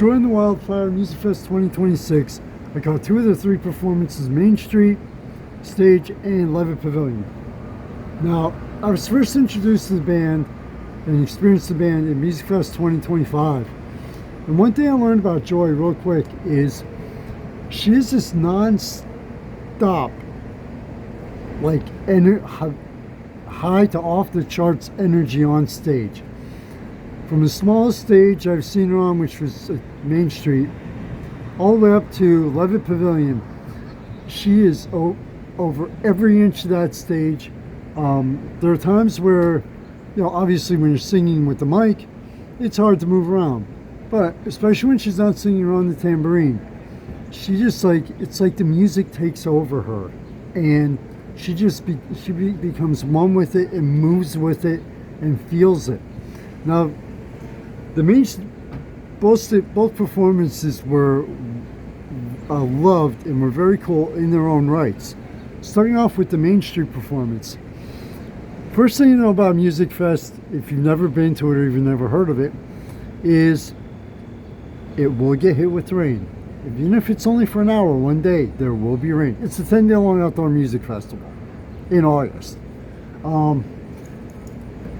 Join the Wildfire Musikfest 2026. I caught two of the three performances, Main Street Stage and Levitt Pavilion. Now, I was first introduced to the band and experienced the band in Musikfest 2025. And one thing I learned about Joy real quick is she is this non-stop, like high to off the charts energy on stage. From the smallest stage I've seen her on, which was Main Street, all the way up to Levitt Pavilion, she is over every inch of that stage. There are times where, obviously when you're singing with the mic, it's hard to move around. But especially when she's not singing on the tambourine, she just it's like the music takes over her, and she becomes one with it and moves with it and feels it. Now, both performances were loved and were very cool in their own rights. Starting off with the Main Street performance. First thing you know about Musikfest, if you've never been to it or even never heard of it, is it will get hit with rain. Even if it's only for an hour, one day, there will be rain. It's a 10-day long outdoor music festival in August.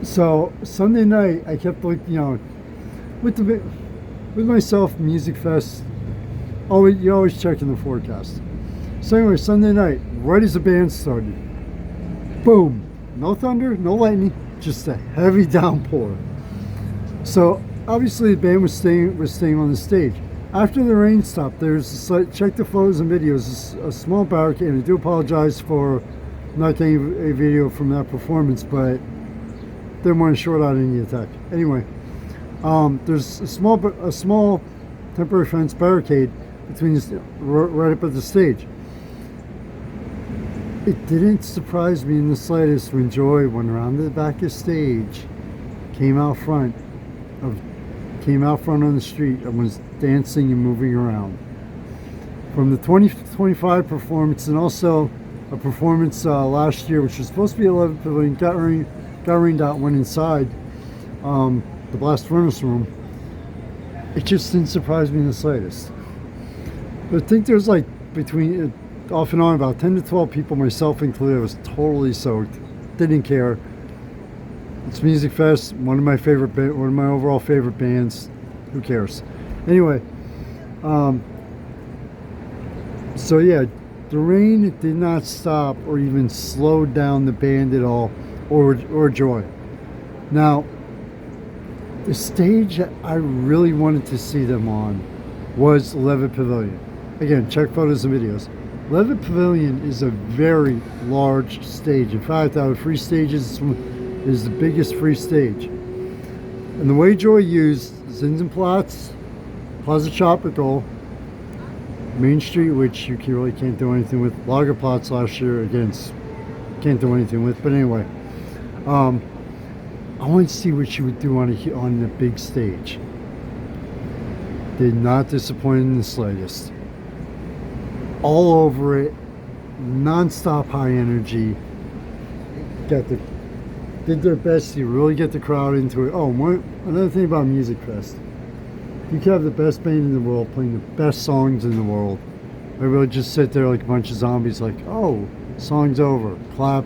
So Sunday night, I kept looking, with myself, Musikfest. Oh, you're always checking the forecast. So anyway, Sunday night, right as the band started, boom, no thunder, no lightning, just a heavy downpour. So obviously the band was staying on the stage. After the rain stopped, check the photos and videos, a small barricade. I do apologize for not getting a video from that performance, but didn't want to short out any attack. Anyway, there's a small temporary fence barricade between right up at the stage. It didn't surprise me in the slightest when Joy went around the back of the stage, came out front on the street and was dancing and moving around. From the 2025 performance, and also a performance last year, which was supposed to be at Levitt Pavilion, got rained out, went inside the blast furnace room. It just didn't surprise me in the slightest. But I think there's between off and on about 10 to 12 people, myself included. I was totally soaked, didn't care. It's Musikfest, one of my overall favorite bands. Who cares? Anyway, so yeah, the rain did not stop or even slow down the band at all, or Joy. Now, the stage that I really wanted to see them on was Levitt Pavilion. Again, check photos and videos. Levitt Pavilion is a very large stage. In fact, out of free stages, is the biggest free stage. And the way Joy used Zinsenplatz, Plaza Tropical, Main Street, which you really can't do anything with, Lagerplatz last year, again, can't do anything with, but anyway. I wanted to see what she would do on the big stage. Did not disappoint in the slightest. All over it, non-stop high energy. Did their best to really get the crowd into it. Oh, another thing about Musikfest. You can have the best band in the world playing the best songs in the world. Everybody just sit there like a bunch of zombies like, oh, song's over. Clap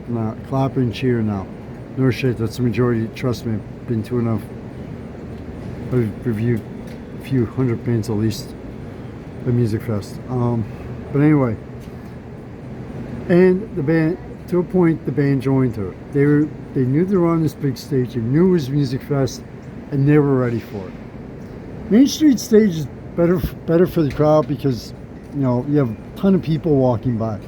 and cheer now. No shit, that's the majority. Trust me, I've been to enough. I've reviewed a few hundred bands at least at Musikfest. But anyway, and the band, to a point, the band joined her. They knew they were on this big stage. They knew it was Musikfest, and they were ready for it. Main Street stage is better for the crowd because you have a ton of people walking by.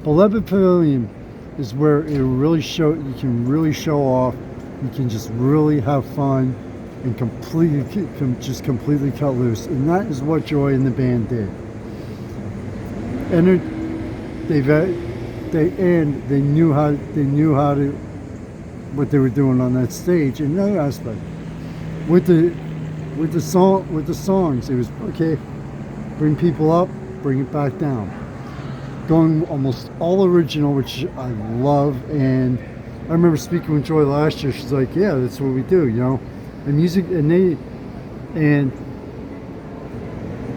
But Levitt Pavilion is where it really you can really show off. You can just really have fun and completely cut loose. And that is what Joy and the band did. And they knew how to what they were doing on that stage. And another aspect with the songs, it was okay. Bring people up, bring it back down. Going almost all original, which I love. And I remember speaking with Joy last year. She's like, "Yeah, that's what we do, And music, and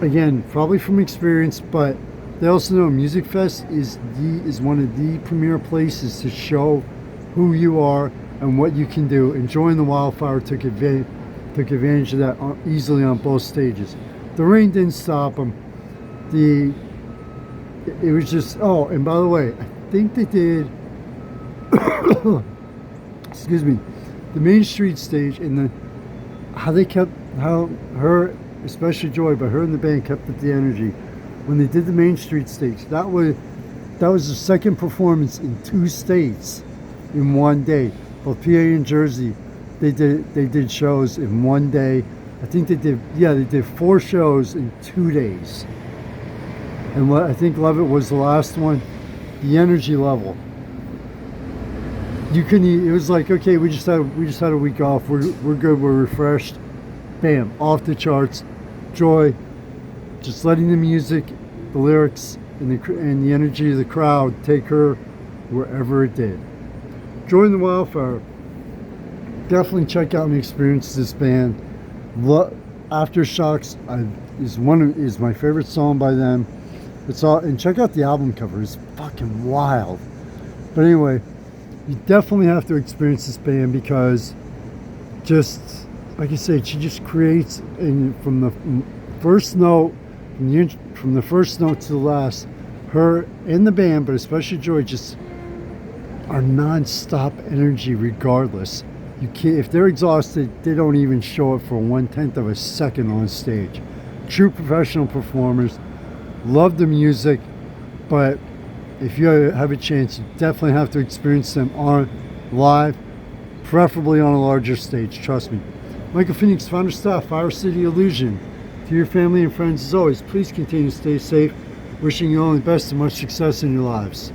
again, probably from experience, but they also know Musikfest is one of the premier places to show who you are and what you can do. And joining the Wildfire took advantage of that easily on both stages. The rain didn't stop them. It was just, oh, and by the way, I think they did excuse me, the Main Street stage, and how her, especially Joy, but her and the band kept up the energy when they did the Main Street stage. That was the second performance in 2 states in one day. Both PA and Jersey, they did shows in one day. I think they did 4 shows in 2 days. And I think Levitt was the last one. The energy level, you couldn't. It was like, okay, we just had a week off. We're good. We're refreshed. Bam, off the charts. Joy, just letting the music, the lyrics, and the energy of the crowd take her wherever it did. Join the Wildfire. Definitely check out and experience this band. Aftershocks is my favorite song by them. It's all, and check out the album cover. It's fucking wild. But anyway, you definitely have to experience this band because, just like I said, she just creates, and from the first note, from the first note to the last, her and the band, but especially Joy, just are non-stop energy regardless. You can't, if they're exhausted, they don't even show it for 1/10 of a second on stage. True professional performers. Love the music, but if you have a chance, you definitely have to experience them on live, preferably on a larger stage. Trust me. Michael Phoenix, founder staff, FireCity Illusion. To your family and friends, as always, please continue to stay safe. Wishing you all the best and much success in your lives.